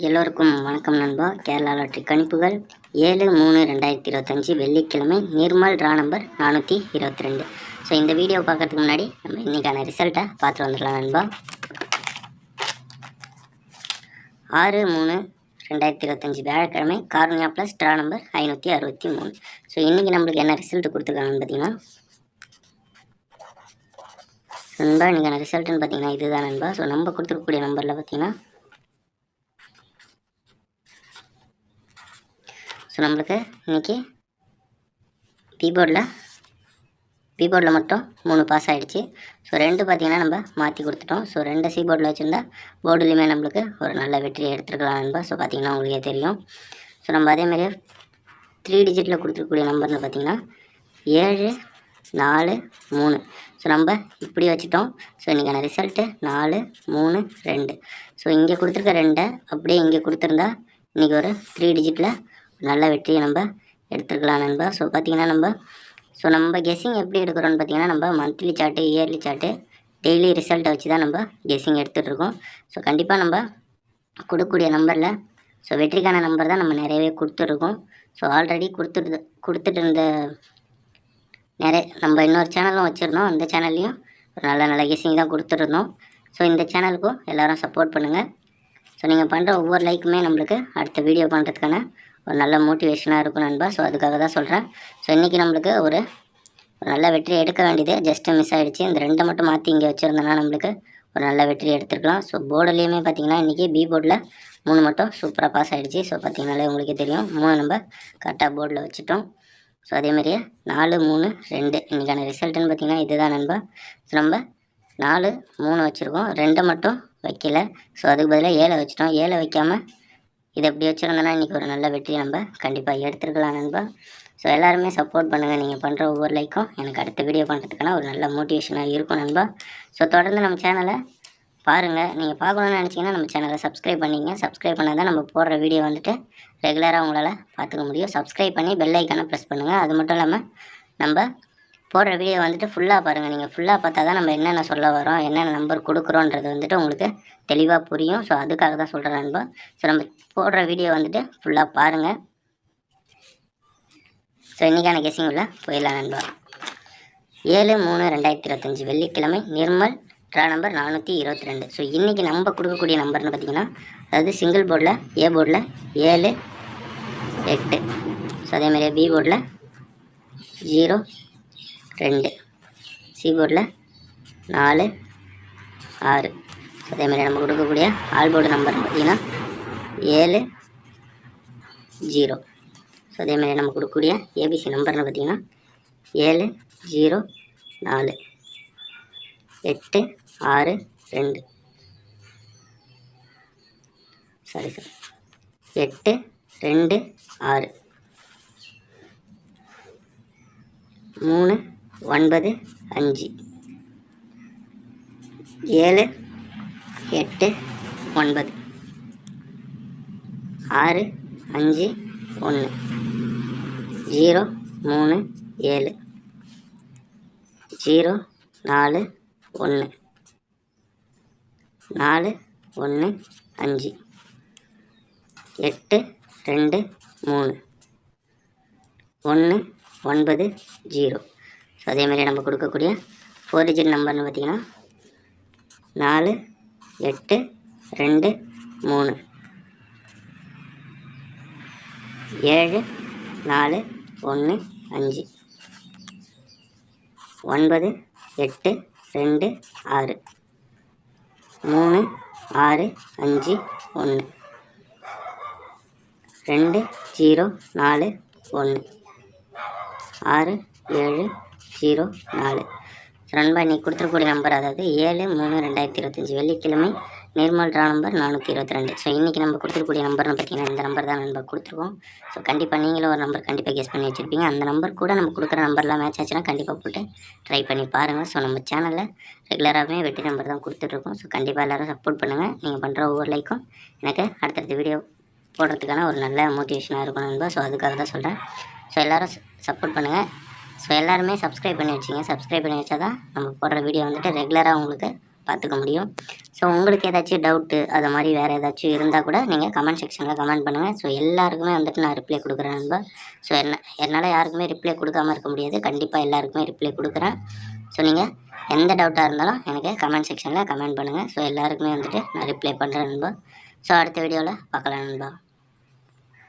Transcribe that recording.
எல்லோருக்கும் வணக்கம் நண்பா. கேரளா லாட்ரி கணிப்புகள் 7/3/2025 வெள்ளிக்கிழமை நிர்மல் ட்ரா நம்பர் 422. ஸோ இந்த வீடியோ பார்க்கறதுக்கு முன்னாடி நம்ம இன்றைக்கான ரிசல்ட்டை பார்த்து வந்துடலாம் நண்பா. 6/3/2025 வியாழக்கிழமை cornea plus draw number 563. So இன்றைக்கி நம்மளுக்கு என்ன ரிசல்ட் கொடுத்துருக்காங்கன்னு பார்த்தீங்கன்னா நண்பா, இன்றைக்கான ரிசல்ட்டுன்னு பார்த்தீங்கன்னா இதுதான் நண்பா. ஸோ நம்ம கொடுத்துருக்கக்கூடிய நம்பரில் பார்த்தீங்கன்னா நம்மளுக்கு இன்றைக்கி பீபோர்டில் மட்டும் 3 பாஸ் ஆகிடுச்சு. ஸோ 2 பார்த்திங்கன்னா நம்ம மாற்றி கொடுத்துட்டோம். ஸோ 2 சீபோர்டில் வச்சுருந்தா போர்டுலேயுமே நம்மளுக்கு ஒரு நல்ல வெற்றியை எடுத்துருக்கலாம் நண்பா. ஸோ பார்த்திங்கன்னா உங்களுக்கே தெரியும். ஸோ நம்ம அதேமாதிரியே 3 டிஜிட்டில் கொடுத்துருக்கக்கூடிய நம்பர்னு பார்த்திங்கன்னா 7 4 3. ஸோ நம்ம இப்படி வச்சுட்டோம். ஸோ இன்றைக்கான ரிசல்ட்டு 4 3 2. ஸோ இங்கே கொடுத்துருக்க 2 அப்படியே இங்கே கொடுத்துருந்தா இன்றைக்கி ஒரு 3 டிஜிட்டில் நல்ல வெற்றியை நம்ம எடுத்துருக்கலாம் நண்பா. ஸோ பார்த்திங்கன்னா நம்ம கெஸ்ஸிங் எப்படி எடுக்கிறோன்னு பார்த்திங்கன்னா நம்ம monthly chart, yearly chart, daily ரிசல்ட்டை வச்சு தான் நம்ம கெஸ்ஸிங் எடுத்துகிட்ருக்கோம். ஸோ கண்டிப்பாக நம்ம கொடுக்கக்கூடிய நம்பரில் ஸோ வெற்றிக்கான நம்பர் தான் நம்ம நிறையவே கொடுத்துருக்கோம். ஸோ ஆல்ரெடி கொடுத்துட்டு இருந்த நம்ம இன்னொரு சேனலும் வச்சுருந்தோம். அந்த சேனல்லையும் ஒரு நல்ல கெஸ்ஸிங் தான் கொடுத்துருந்தோம். ஸோ இந்த சேனலுக்கும் எல்லோரும் சப்போர்ட் பண்ணுங்கள். ஸோ நீங்கள் பண்ணுற ஒவ்வொரு லைக்குமே நம்மளுக்கு அடுத்த வீடியோ பண்ணுறதுக்கான ஒரு நல்ல மோட்டிவேஷனாக இருக்கும் நண்பா. ஸோ அதுக்காக தான் சொல்கிறேன். ஸோ இன்றைக்கி நம்மளுக்கு ஒரு நல்ல வெற்றி எடுக்க வேண்டியது ஜஸ்ட்டு மிஸ் ஆகிடுச்சு. இந்த 2 மட்டும் மாற்றி இங்கே வச்சுருந்தோன்னா நம்மளுக்கு ஒரு நல்ல வெற்றி எடுத்துருக்கலாம். ஸோ போர்டுலேயுமே பார்த்திங்கன்னா இன்றைக்கி பி போர்டில் 3 மட்டும் சூப்பராக பாஸ் ஆகிடுச்சு. ஸோ பார்த்திங்கனாலே உங்களுக்கே தெரியும் 3 நம்ம கரெக்டாக போர்டில் வச்சுட்டோம். ஸோ அதேமாதிரியே 4 3 2 இன்றைக்கான ரிசல்ட்டுன்னு பார்த்திங்கன்னா இதுதான் நண்பா. ஸோ நம்ம 4 3 வச்சுருக்கோம், 2 மட்டும் வைக்கல. ஸோ அதுக்கு பதிலாக 7 வச்சுட்டோம். 7 வைக்காமல் இதை எப்படி வச்சுருந்தோன்னா இன்றைக்கி ஒரு நல்ல வெற்றியை நம்ம கண்டிப்பாக எடுத்துருக்கலாம் நண்பா. ஸோ எல்லாருமே சப்போர்ட் பண்ணுங்கள். நீங்கள் பண்ணுற ஒவ்வொரு லைக்கும் எனக்கு அடுத்த வீடியோ பண்ணுறதுக்கான ஒரு நல்ல மோட்டிவேஷனாக இருக்கும் நண்பா. ஸோ தொடர்ந்து நம்ம சேனலை பாருங்கள். நீங்கள் பார்க்கணுன்னு நினச்சிங்கன்னா நம்ம சேனலை சப்ஸ்கிரைப் பண்ணிங்க. சப்ஸ்கிரைப் பண்ணால் தான் நம்ம போடுற வீடியோ வந்துட்டு ரெகுலராக உங்களால் பார்த்துக்க முடியும். சப்ஸ்கிரைப் பண்ணி பெல் ஐக்கானை ப்ரெஸ் பண்ணுங்கள். அது மட்டும் இல்லாமல் நம்ம போடுற வீடியோ வந்துட்டு ஃபுல்லாக பாருங்கள். நீங்கள் ஃபுல்லாக பார்த்தா தான் நம்ம என்னென்ன சொல்ல வரோம், என்னென்ன நம்பர் கொடுக்குறோன்றது வந்துட்டு உங்களுக்கு தெளிவாக புரியும். ஸோ அதுக்காக தான் சொல்கிறேன் நண்பா. ஸோ நம்ம போடுற வீடியோ வந்துட்டு ஃபுல்லாக பாருங்கள். ஸோ இன்றைக்கான கெஸ்ஸிங் உள்ள போயிடலாம் நண்பா. 7/3/2025 வெள்ளிக்கிழமை நிர்மல் ட்ரா நம்பர் 422. ஸோ இன்றைக்கி நம்ம கொடுக்கக்கூடிய நம்பர்னு பார்த்திங்கன்னா அதாவது சிங்கிள் போர்டில் ஏ போர்டில் 7 8. ஸோ அதேமாதிரியே பி போர்டில் 0 2, சி போர்டில் 4 6. ஸோ அதேமாதிரி நம்ம கொடுக்கக்கூடிய ஆல் போர்டு நம்பர்னு பார்த்திங்கன்னா 7 0. ஸோ அதேமாதிரி நம்ம கொடுக்கக்கூடிய ஏபிசி நம்பர்னு பார்த்திங்கன்னா 7 0 4 8 6 2. 8 2 6 3 9 5 7 8 9 6 5 1 0 3 7 0 4 1 4 1 5 8 2 3 1 9 0. ஸோ அதேமாதிரி நம்ம கொடுக்கக்கூடிய 4 டிஜிட் நம்பர்னு பார்த்திங்கன்னா 4 8 2 3 7 4 1 5 9 8 2 6 3 6 5 1 2 0 4 1 6 7 0 4. நண்பா இன்றைக்கி கொடுத்துருக்கூடிய நம்பர் அதாவது 7/3/2025 வெள்ளிக்கிழமை நிர்மல் ட்ரா நம்பர் 422. ஸோ இன்றைக்கி நம்ம கொடுத்துருக்கூடிய நம்பர்னு பார்த்திங்கன்னா இந்த நம்பர் தான் நண்பர் கொடுத்துருக்கோம். ஸோ கண்டிப்பாக நீங்களும் ஒரு நம்பர் கண்டிப்பாக கெஸ் பண்ணி வச்சுருப்பீங்க. அந்த நம்பர் கூட நம்ம கொடுக்குற நம்பர்லாம் மேட்ச் ஆச்சுன்னா கண்டிப்பாக போட்டு ட்ரை பண்ணி பாருங்கள். ஸோ நம்ம சேனலில் ரெகுலராகவே வெற்றி நம்பர் தான் கொடுத்துட்ருக்கோம். ஸோ கண்டிப்பாக எல்லோரும் சப்போர்ட் பண்ணுங்கள். நீங்கள் பண்ணுற ஒவ்வொரு லைக்கும் எனக்கு அடுத்தடுத்த வீடியோ போடுறதுக்கான ஒரு நல்ல மோட்டிவேஷனாக இருக்கும் நண்பா. ஸோ அதுக்காக தான் சொல்கிறேன். ஸோ எல்லோரும் சப்போர்ட் பண்ணுங்கள். ஸோ எல்லாருமே சப்ஸ்கிரைப் பண்ணி வச்சிங்க. சப்ஸ்கிரைப் பண்ணி வச்சா தான் நம்ம போடுற வீடியோ வந்துட்டு ரெகுலராக உங்களுக்கு பார்த்துக்க முடியும். ஸோ உங்களுக்கு ஏதாச்சும் டவுட்டு அது மாதிரி வேறு ஏதாச்சும் இருந்தால் கூட நீங்கள் கமெண்ட் செக்ஷனில் கமெண்ட் பண்ணுங்கள். ஸோ எல்லாருக்குமே வந்துட்டு நான் ரிப்ளை கொடுக்குறேன் நண்பா. ஸோ என்னால் யாருக்குமே ரிப்ளை கொடுக்காமல் இருக்க முடியாது. கண்டிப்பாக எல்லாருக்குமே ரிப்ளை கொடுக்குறேன். ஸோ நீங்கள் எந்த டவுட்டாக இருந்தாலும் எனக்கு கமெண்ட் செக்ஷனில் கமெண்ட் பண்ணுங்கள். ஸோ எல்லாருக்குமே வந்துட்டு நான் ரிப்ளை பண்ணுறேன் நண்பா. ஸோ அடுத்த வீடியோவில் பார்க்கலாம் நண்பா.